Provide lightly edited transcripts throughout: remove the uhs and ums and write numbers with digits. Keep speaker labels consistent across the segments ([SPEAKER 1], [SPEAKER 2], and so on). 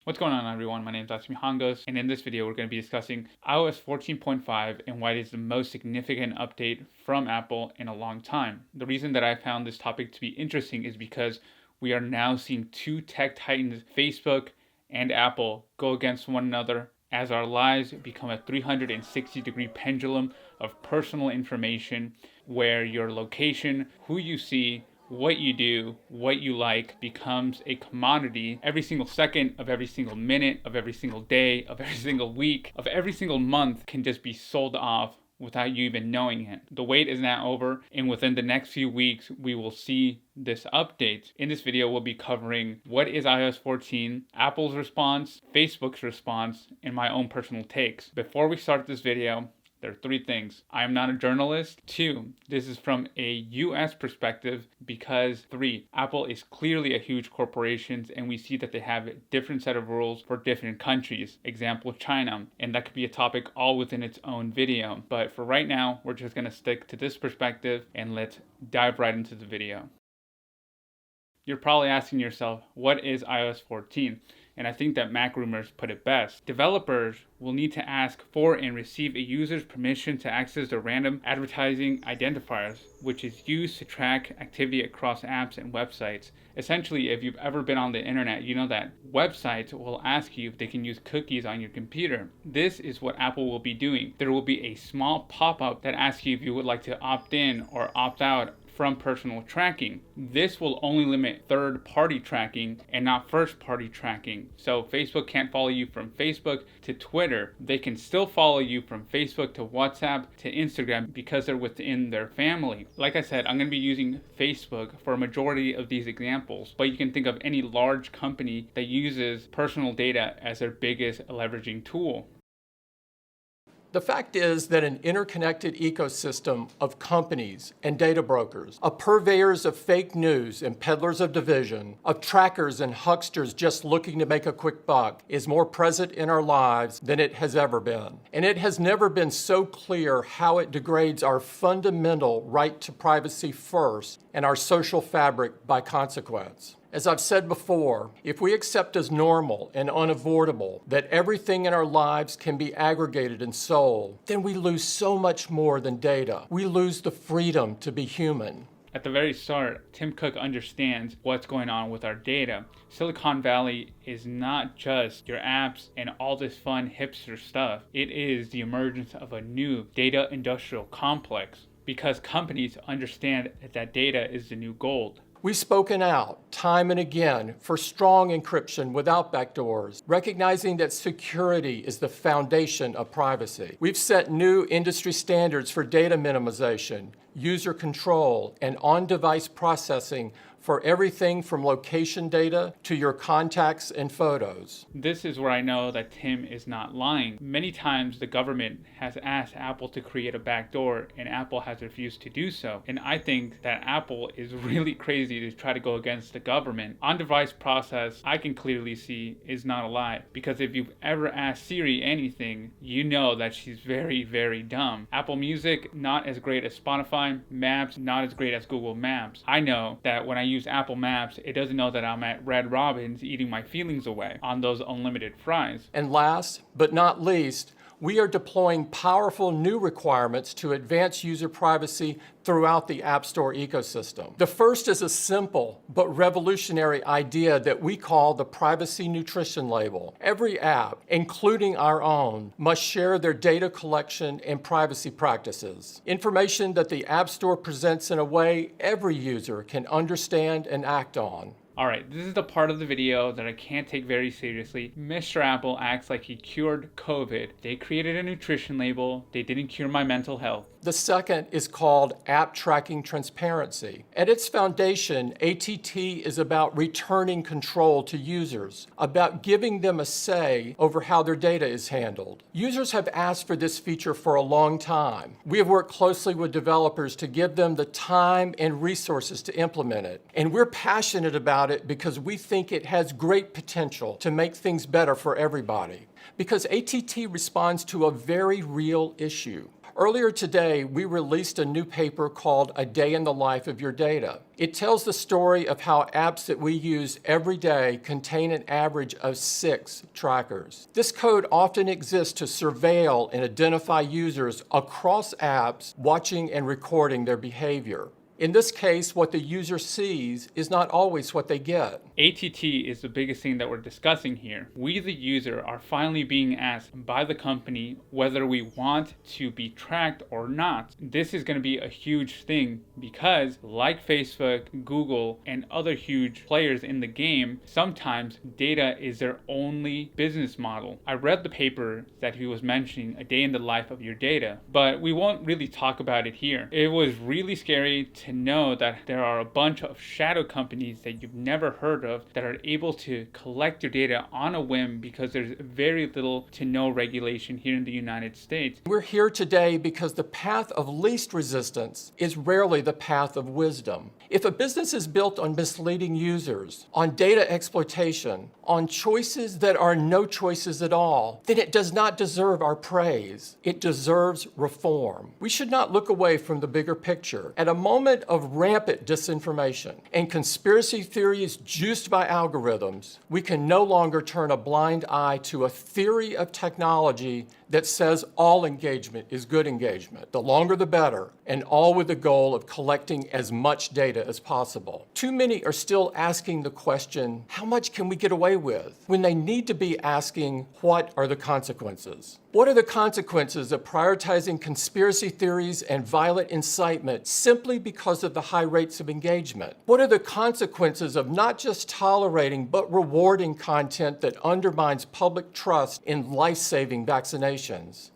[SPEAKER 1] What's going on, everyone? My name is Asmi Hangos, and in this video we're going to be discussing iOS 14.5 and why it is the most significant update from Apple in a long time. The reason that I found this topic to be interesting is because we are now seeing two tech titans, Facebook and Apple, go against one another as our lives become a 360-degree pendulum of personal information where your location, who you see, what you do, what you like becomes a commodity every single second of every single minute of every single day of every single week of every single month can just be sold off without you even knowing it. The wait is now over, and within the next few weeks we will see this update. In this video we'll be covering what is iOS 14, Apple's response, Facebook's response, and my own personal takes. Before we start this video, there are three things. I am not a journalist. 2, this is from a US perspective because 3, Apple is clearly a huge corporation and we see that they have a different set of rules for different countries. Example, China. And that could be a topic all within its own video. But for right now, we're just gonna stick to this perspective and let's dive right into the video. You're probably asking yourself, what is iOS 14? And I think that MacRumors put it best. Developers will need to ask for and receive a user's permission to access the random advertising identifiers, which is used to track activity across apps and websites. Essentially, if you've ever been on the internet, you know that websites will ask you if they can use cookies on your computer. This is what Apple will be doing. There will be a small pop-up that asks you if you would like to opt in or opt out from personal tracking. This will only limit third-party tracking and not first-party tracking. So Facebook can't follow you from Facebook to Twitter. They can still follow you from Facebook to WhatsApp to Instagram because they're within their family. Like I said, I'm going to be using Facebook for a majority of these examples, but you can think of any large company that uses personal data as their biggest leveraging tool.
[SPEAKER 2] The fact is that an interconnected ecosystem of companies and data brokers, of purveyors of fake news and peddlers of division, of trackers and hucksters just looking to make a quick buck, is more present in our lives than it has ever been. And it has never been so clear how it degrades our fundamental right to privacy first and our social fabric by consequence. As I've said before, if we accept as normal and unavoidable that everything in our lives can be aggregated and sold, then we lose so much more than data. We lose the freedom to be human.
[SPEAKER 1] At the very start, Tim Cook understands what's going on with our data. Silicon Valley is not just your apps and all this fun hipster stuff. It is the emergence of a new data industrial complex because companies understand that data is the new gold.
[SPEAKER 2] We've spoken out time and again for strong encryption without backdoors, recognizing that security is the foundation of privacy. We've set new industry standards for data minimization, user control, and on-device processing for everything from location data to your contacts and photos.
[SPEAKER 1] This is where I know that Tim is not lying. Many times the government has asked Apple to create a backdoor and Apple has refused to do so. And I think that Apple is really crazy to try to go against the government. On-device process, I can clearly see is not a lie, because if you've ever asked Siri anything, you know that she's very, very dumb. Apple Music, not as great as Spotify. Maps, not as great as Google Maps. I know that when I use Apple Maps, it doesn't know that I'm at Red Robin's eating my feelings away on those unlimited fries.
[SPEAKER 2] And last but not least, we are deploying powerful new requirements to advance user privacy throughout the App Store ecosystem. The first is a simple but revolutionary idea that we call the privacy nutrition label. Every app, including our own, must share their data collection and privacy practices. Information that the App Store presents in a way every user can understand and act on.
[SPEAKER 1] Alright, this is the part of the video that I can't take very seriously. Mr. Apple acts like he cured COVID. They created a nutrition label. They didn't cure my mental health.
[SPEAKER 2] The second is called App Tracking Transparency. At its foundation, ATT is about returning control to users, about giving them a say over how their data is handled. Users have asked for this feature for a long time. We have worked closely with developers to give them the time and resources to implement it. And we're passionate about it because we think it has great potential to make things better for everybody. Because ATT responds to a very real issue. Earlier today, we released a new paper called A Day in the Life of Your Data. It tells the story of how apps that we use every day contain an average of 6 trackers. This code often exists to surveil and identify users across apps watching and recording their behavior. In this case, what the user sees is not always what they get.
[SPEAKER 1] ATT is the biggest thing that we're discussing here. We, the user, are finally being asked by the company whether we want to be tracked or not. This is going to be a huge thing because, like Facebook, Google, and other huge players in the game, sometimes data is their only business model. I read the paper that he was mentioning, A Day in the Life of Your Data, but we won't really talk about it here. It was really scary to know that there are a bunch of shadow companies that you've never heard of that are able to collect your data on a whim because there's very little to no regulation here in the United States.
[SPEAKER 2] We're here today because the path of least resistance is rarely the path of wisdom. If a business is built on misleading users, on data exploitation, on choices that are no choices at all, then it does not deserve our praise. It deserves reform. We should not look away from the bigger picture. At a moment of rampant disinformation and conspiracy theories juiced by algorithms, we can no longer turn a blind eye to a theory of technology that says all engagement is good engagement, the longer the better, and all with the goal of collecting as much data as possible. Too many are still asking the question, how much can we get away with? When they need to be asking, what are the consequences? What are the consequences of prioritizing conspiracy theories and violent incitement simply because of the high rates of engagement? What are the consequences of not just tolerating but rewarding content that undermines public trust in life-saving vaccinations?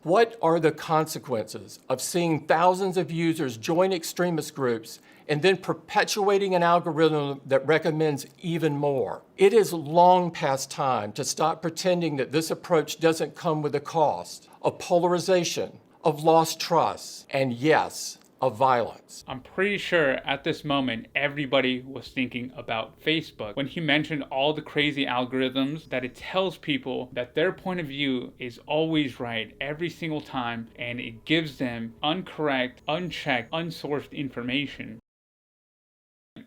[SPEAKER 2] What are the consequences of seeing thousands of users join extremist groups and then perpetuating an algorithm that recommends even more? It is long past time to stop pretending that this approach doesn't come with a cost of polarization, of lost trust, and yes, of violence.
[SPEAKER 1] I'm pretty sure at this moment everybody was thinking about Facebook when he mentioned all the crazy algorithms that it tells people that their point of view is always right every single time, and it gives them incorrect, unchecked, unsourced information.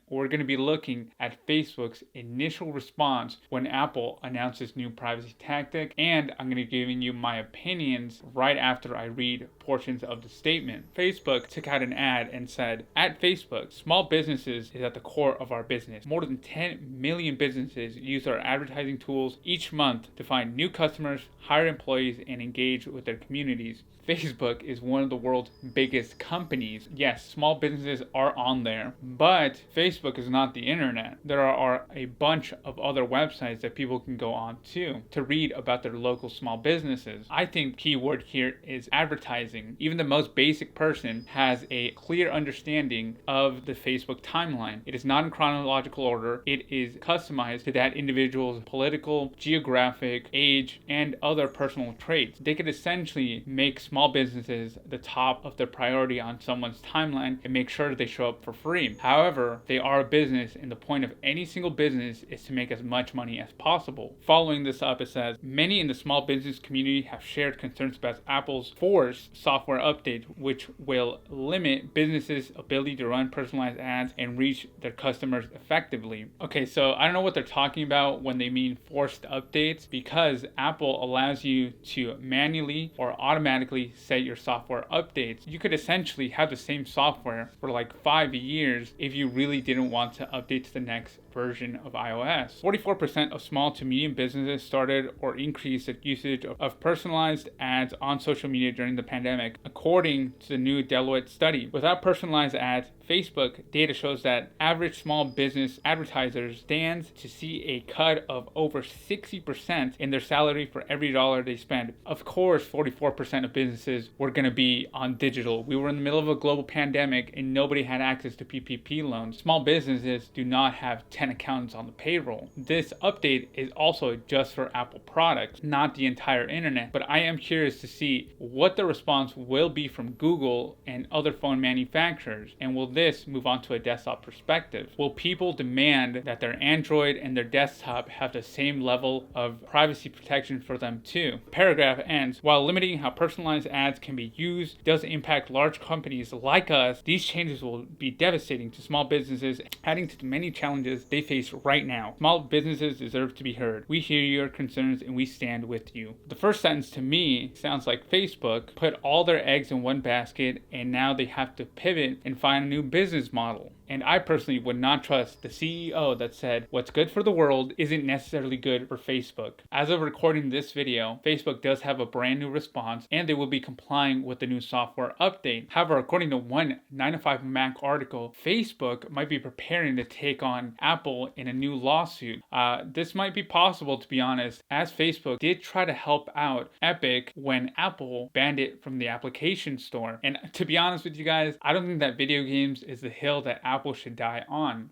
[SPEAKER 1] We're going to be looking at Facebook's initial response when Apple announced this new privacy tactic, and I'm going to be giving you my opinions right after I read portions of the statement. Facebook took out an ad and said, "At Facebook, small businesses is at the core of our business. More than 10 million businesses use our advertising tools each month to find new customers, hire employees, and engage with their communities. Facebook is one of the world's biggest companies." Yes, small businesses are on there, but Facebook is not the internet. There are a bunch of other websites that people can go on to read about their local small businesses. I think keyword here is advertising. Even the most basic person has a clear understanding of the Facebook timeline. It is not in chronological order. It is customized to that individual's political, geographic, age, and other personal traits. They could essentially make small businesses the top of their priority on someone's timeline and make sure they show up for free. However, they are a business, and the point of any single business is to make as much money as possible. Following this up, it says, "Many in the small business community have shared concerns about Apple's forced software updates, which will limit businesses' ability to run personalized ads and reach their customers effectively." Okay, so I don't know what they're talking about when they mean forced updates, because Apple allows you to manually or automatically set your software updates. You could essentially have the same software for like 5 years if you really didn't want to update to the next version of iOS. 44% of small to medium businesses started or increased their usage of personalized ads on social media during the pandemic, according to the new Deloitte study. Without personalized ads, Facebook data shows that average small business advertisers stands to see a cut of over 60% in their salary for every dollar they spend. Of course, 44% of businesses were going to be on digital. We were in the middle of a global pandemic and nobody had access to PPP loans. Small businesses do not have 10 10 accountants on the payroll. This update is also just for Apple products, not the entire internet, but I am curious to see what the response will be from Google and other phone manufacturers, and will this move on to a desktop perspective? Will people demand that their Android and their desktop have the same level of privacy protection for them too? Paragraph ends, while limiting how personalized ads can be used does impact large companies like us, these changes will be devastating to small businesses, adding to the many challenges they face right now. Small businesses deserve to be heard. We hear your concerns and we stand with you. The first sentence to me sounds like Facebook put all their eggs in one basket and now they have to pivot and find a new business model. And I personally would not trust the CEO that said what's good for the world isn't necessarily good for Facebook. As of recording this video, Facebook does have a brand new response and they will be complying with the new software update. However, according to one 9to5Mac article, Facebook might be preparing to take on Apple in a new lawsuit. This might be possible, to be honest, as Facebook did try to help out Epic when Apple banned it from the application store. And to be honest with you guys, I don't think that video games is the hill that Apple should die on.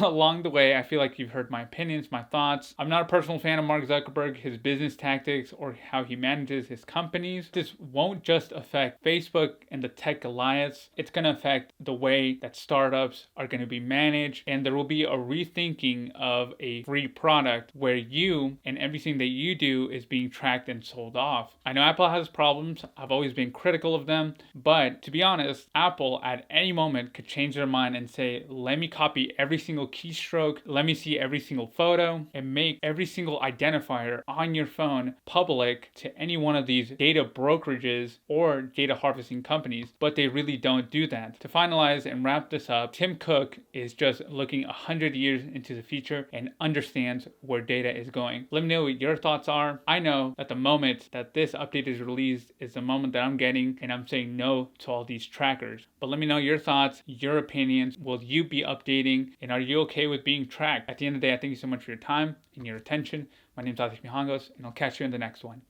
[SPEAKER 1] Along the way, I feel like you've heard my opinions, my thoughts. I'm not a personal fan of Mark Zuckerberg, his business tactics, or how he manages his companies. This won't just affect Facebook and the tech Goliaths. It's going to affect the way that startups are going to be managed, and there will be a rethinking of a free product where you and everything that you do is being tracked and sold off. I know Apple has problems. I've always been critical of them, but to be honest, Apple at any moment could change their mind and say, let me copy every single keystroke, let me see every single photo, and make every single identifier on your phone public to any one of these data brokerages or data harvesting companies, but they really don't do that. To finalize and wrap this up, Tim Cook is just looking 100 years into the future and understands where data is going. Let me know what your thoughts are. I know that the moment that this update is released is the moment that I'm getting and I'm saying no to all these trackers. But let me know your thoughts, your opinions. Will you be updating? And are you okay with being tracked? At the end of the day, I thank you so much for your time and your attention. My name is Alex Mijangos, and I'll catch you in the next one.